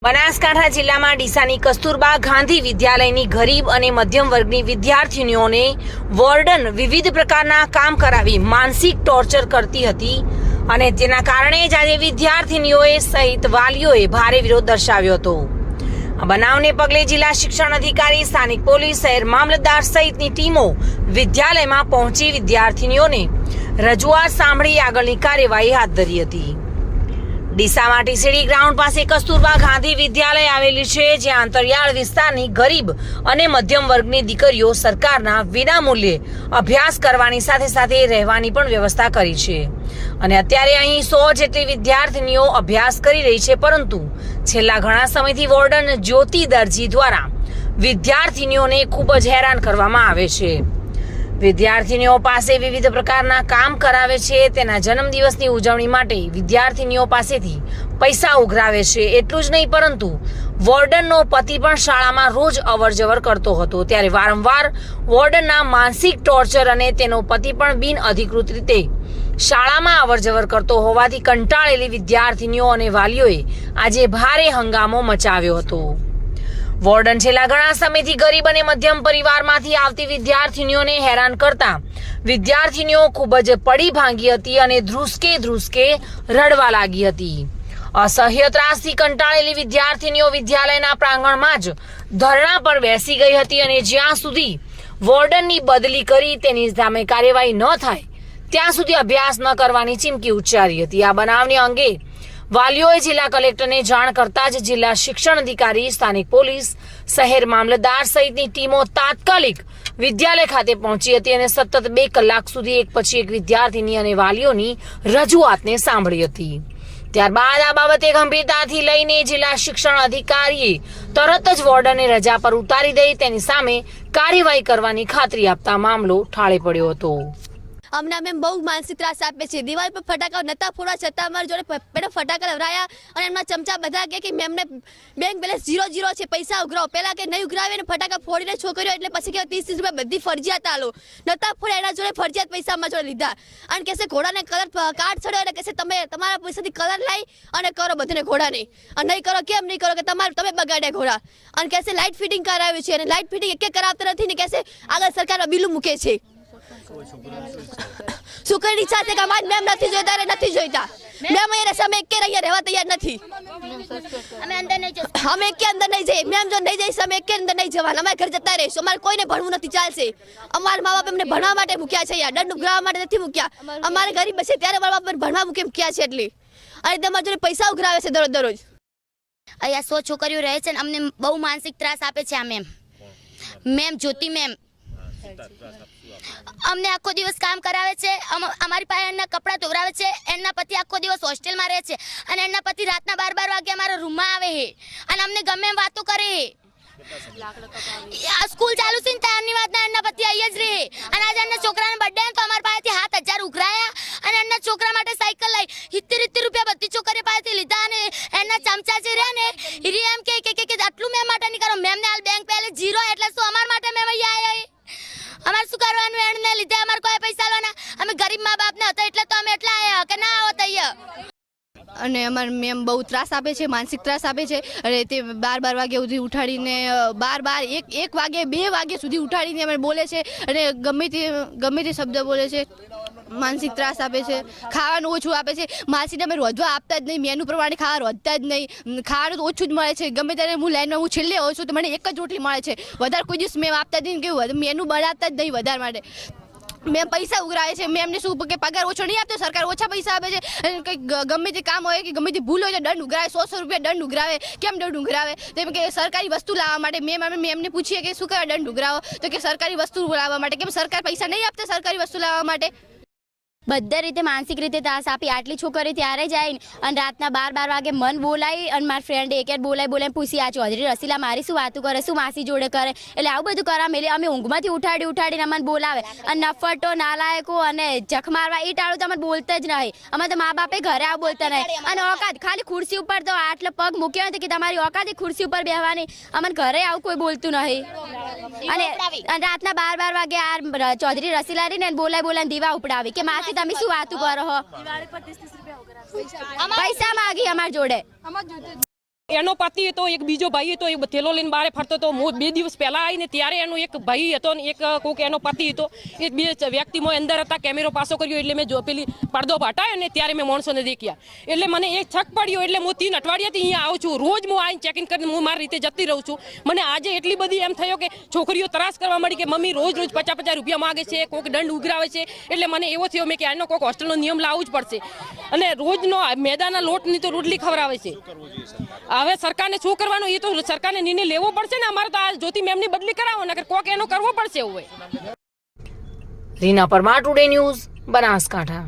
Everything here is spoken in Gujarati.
બનાસકાંઠા જિલ્લામાં ડીસાની કસ્તુરબા ગાંધી વિદ્યાલયની ગરીબ અને મધ્યમ વર્ગની વિદ્યાર્થીનીઓને વોર્ડન વિવિધ પ્રકારના કામ કરાવી માનસિક ટોર્ચર કરતી હતી અને તેના કારણે જ આજે વિદ્યાર્થીનીઓએ સહિત વાલીઓએ ભારે વિરોધ દર્શાવ્યો હતો। આ બનાવને પગલે જિલ્લા શિક્ષણ અધિકારી, સ્થાનિક પોલીસ, શહેર મામલતદાર સહિતની ટીમો વિદ્યાલયમાં પહોંચી વિદ્યાર્થીનીઓને રજૂઆત સાંભળી આગળની કાર્યવાહી હાથ ધરી હતી। ડીસામાં ટીસીડી ગ્રાઉન્ડ પાસે કસ્તુરબા ગાંધી વિદ્યાલય આવેલી છે, જ્યાં અંતરિયાળ વિસ્તારની ગરીબ અને મધ્યમ વર્ગની દીકરીઓ સરકારના વિનામૂલ્યે અભ્યાસ કરવાની સાથે સાથે રહેવાની પણ વ્યવસ્થા કરી છે અને અત્યારે અહીં 100 જેટલી વિદ્યાર્થીનીઓ અભ્યાસ કરી રહી છે, પરંતુ છેલ્લા ઘણા સમયથી વોર્ડન જ્યોતિ દરજી દ્વારા વિદ્યાર્થીનીઓને ખૂબ જ હેરાન કરવામાં આવે છે। વિદ્યાર્થીનીઓ પાસે વિવિધ પ્રકારના કામ કરાવે છે, તેના જન્મદિવસની ઉજવણી માટે વિદ્યાર્થીનીઓ પાસેથી પૈસા ઉઘરાવે છે। એટલું જ નહીં, પરંતુ વોર્ડનનો પતિ પણ શાળામાં રોજ અવરજવર કરતો હતો, ત્યારે વારંવાર વોર્ડનના માનસિક ટોર્ચર અને તેનો પતિ પણ બિનઅધિકૃત રીતે શાળામાં અવરજવર કરતો હોવાથી કંટાળેલી વિદ્યાર્થીનીઓ અને વાલીઓએ આજે ભારે હંગામો મચાવ્યો હતો। વોર્ડન છેલ્લા ઘણા સમયથી ગરીબ અને મધ્યમ પરિવારમાંથી આવતી વિદ્યાર્થીનીઓને હેરાન કરતા વિદ્યાર્થીનીઓ ખૂબ જ પડી ભાંગી હતી અને ધ્રુસકે રડવા લાગી હતી। અસહ્ય ત્રાસથી કંટાળેલી વિદ્યાર્થીનીઓ વિદ્યાલયના પ્રાંગણમાં જ ધરણા પર બેસી ગઈ હતી અને જ્યાં સુધી વોર્ડનની બદલી કરી તેની સામે કાર્યવાહી ન થાય ત્યાં સુધી અભ્યાસ ન કરવાની ચીમકી ઉચ્ચારી હતી। આ બનાવને અંગે વાલીઓએ જિલ્લા કલેક્ટરને જાણ કરતા જ જિલ્લા શિક્ષણ અધિકારી, સ્થાનિક પોલીસ, શહેર મામલતદાર સહિતની ટીમો તાત્કાલિક વિદ્યાલય ખાતે પહોંચી હતી અને સતત 2 કલાક સુધી એક પછી એક વિદ્યાર્થીની અને વાલીઓની રજૂઆતને સાંભળી હતી। ત્યારબાદ આ બાબતે ગંભીરતાથી લઈને જિલ્લા શિક્ષણ અધિકારીએ તરત જ વોર્ડનને રજા પર ઉતારી દઈ તેની સામે કાર્યવાહી કરવાની ખાતરી આપતા મામલો ઠાળે પડ્યો હતો। અમને મેમ બહુ માનસિક ત્રાસ આપે છે। દિવાલ પર ફટાકા નતા ફોડવા છતાં અમારી જોડે પેલા ફટાકા લવરાયા અને એમના ચમચા બધા કે મેમને બેંક બેલેન્સ 0 છે, પૈસા ઉઘરાવો। પહેલા કે નહીં ઉઘરાવે ને ફટાકા ફોડીને છોકરીઓ એટલે પછી કે 30 રૂપિયા બધી ફરજિયાત આલો નતા ફોડે, એના જોડે ફરજિયાત પૈસા અમારા જોડે લીધા અને કહેશે ઘોડાને કલર કાર્ડ છોડ્યો એટલે કહેશે તમે તમારા પૈસાથી કલર લાવી અને કરો બધાને ઘોડાને, અને નહીં કરો કેમ નહીં કરો કે તમે બગાડ્યા ઘોડા, અને કહેશે લાઇટ ફિટિંગ કરાવ્યું છે અને લાઇટ ફિટિંગ એક કરાવતા નથી ને કહેશે આગળ સરકારના બિલ મૂકે છે। છોકરીની ઈચ્છા છે કે અમારી મેમ નથી જોઈતા રે નથી જોઈતા, મેમ અહીંયા સામે એક કે રહ્યા રહેવા તૈયાર નથી, અમે એક કે અંદર નહીં જઈએ, મેમ જો નહીં જઈશ અમે એક કે અંદર નહીં જવાના, અમારે ઘર જતા રહીશું, અમારે કોઈને ભણવું નથી ચાલશે। અમારા મા બાપ એમને ભણવા માટે મૂક્યા છે, દંડ ઉઘરાવવા માટે નથી મૂક્યા, અમારે ગરીબ છે ત્યારે મા બાપ ભણવા મૂક્યા છે એટલે, અને તમારા જોડે પૈસા ઉઘરાવે છે દરરોજ। અહીંયા 100 છોકરીઓ રહે છે અને અમને બહુ માનસિક ત્રાસ આપે છે આ મેમ જ્યોતિ મેમ। અમને આખો દિવસ કામ કરાવે છે, અમારી પાસે એમના કપડાં ધોવરાવે છે, એમના પતિ આખો દિવસ હોસ્ટેલમાં રહે છે અને એમના પતિ રાતના 12 વાગે અમારા રૂમમાં આવે છે અને અમને ગમે એમ વાતો કરે છે। સ્કૂલ ચાલુ છે ને ત્યારની વાત ના એમના પતિ અહીંયા જ રહે અને આજે એમના છોકરાનો બર્થડે તો અમારી પાસેથી 7000 ઉઘરાયા અને એમના છોકરા માટે સાયકલ લઈ 70 રૂપિયા બધી છોકરીઓ પાસેથી લીધા અને એમના ચમચા જે રહ્યા ને એ એમ કે આટલું મેમ માટે નહીં કરો, મેમને હાલ બેંક બેલેન્સ 0 એટલે શું અમારા માટે મેમ અહીંયા આવ્યા, અમારે શું કરવાનું, એને લીધે અમારે કોઈ પૈસા લેવાના, અમે ગરીબ મા બાપ ને હતા એટલે તો અમે એટલા આવ્યા કે ના આવો તૈયાર। અને અમારે મેમ બહુ ત્રાસ આપે છે, માનસિક ત્રાસ આપે છે અને તે 12 વાગે સુધી ઉઠાડીને 12 1 વાગે 2 વાગે સુધી ઉઠાડીને અમે બોલે છે અને ગમે તે શબ્દ બોલે છે, માનસિક ત્રાસ આપે છે, ખાવાનું ઓછું આપે છે, માસીને અમે રોધવા આપતા જ નહીં, મેનુ પ્રમાણે ખાવા રોધતા જ નહીં, ખાવાનું તો ઓછું જ મળે છે, ગમે ત્યારે હું લાઈનમાં હું છેલ્લે હોઉં છું તો મને એક જ રોટલી મળે છે, વધારે કોઈ દિવસ મેમ આપતા જ નહીં કે મેનુ બનાવતા જ નહીં વધારે માટે, મેમ પૈસા ઉઘરાવે છે, મેમને શું કે પગાર ઓછો નહીં આપતો, સરકાર ઓછા પૈસા આપે છે અને કંઈક ગમે તે કામ હોય કે ગમે તે ભૂલ હોય તો દંડ ઉઘરાવે, 100 રૂપિયા દંડ ઉઘરાવે। કેમ દંડ ઉઘરાવે? તેમ કે સરકારી વસ્તુ લાવવા માટે, મેમને પૂછીએ કે શું કરવા દંડ ઉઘરાવો તો કે સરકારી વસ્તુ લાવવા માટે, કેમ સરકાર પૈસા નહીં આપતા સરકારી વસ્તુ લાવવા માટે? બધા રીતે માનસિક રીતે ત્રાસ આપી આટલી છોકરી ત્યારે જાય અને રાતના 12 વાગે મન બોલાવી અને મારા ફ્રેન્ડે એક બોલાવી પૂછી આ ચૌધરી રસીલા મારી શું વાતું કરે, શું માસી જોડે કરે, એટલે આવું બધું કરવા મેલે અમે ઊંઘમાંથી ઉઠાડીને અમને બોલાવે અને નફટો નાલાયકો અને જખ મારવા એ ટાળું તો અમને બોલતા જ નહીં, અમે તો મા બાપે ઘરે આવું બોલતા નહીં અને ઓકાત ખાલી ખુરશી ઉપર તો આટલે પગ મૂક્યો નથી કે તમારી ઓકાત ખુરશી ઉપર બેહવાની, અમને ઘરે આવું કોઈ બોલતું નહીં અને રાતના 12 વાગે આ ચૌધરી રસીલા રહીને બોલાવીને દીવા ઉપડાવી કે માસી તમે શું વાતું કરો, પૈસા માંગી અમારી જોડે। એનો પતિ હતો, એક બીજો ભાઈ હતો, એ થેલો લઈને બહાર ફરતો હતો. હું 2 દિવસ પહેલા આવીને ત્યારે એનો એક ભાઈ હતો ને એક કોક એનો પતિ હતો, એ 2 વ્યક્તિમાં અંદર હતા. કેમેરો પાસો કર્યો એટલે મેં જો પેલી પડદો હટાયો ને ત્યારે મેં માણસોને દેખ્યા. એટલે મને એક છક પડ્યો એટલે હું 3 અઠવાડિયાથી અહીંયા આવું છું. રોજ હું આવીને ચેકિંગ કરીને હું મારી રીતે જતી રહું છું. મને આજે એટલી બધી એમ થયો કે છોકરીઓ ત્રાસ કરવા મળી કે મમ્મી રોજ 50 રૂપિયા માગે છે, કોઈક દંડ ઉઘરાવે છે. એટલે મને એવો થયો મેં કે આનો કોઈક હોસ્ટેલનો નિયમ લાવવું જ પડશે. અને રોજનો મેદાના લોટની તો રોટલી ખવડાવે છે. હવે સરકારને શું કરવાનું એ તો સરકારને નિર્ણય લેવો પડશે ને. અમારે તો આ જ્યોતિ મેમની બદલી કરાવો ને કોક એનો કરવો પડશે. હવે રીના પરમાર, ટુડે ન્યૂઝ, બનાસકાંઠા.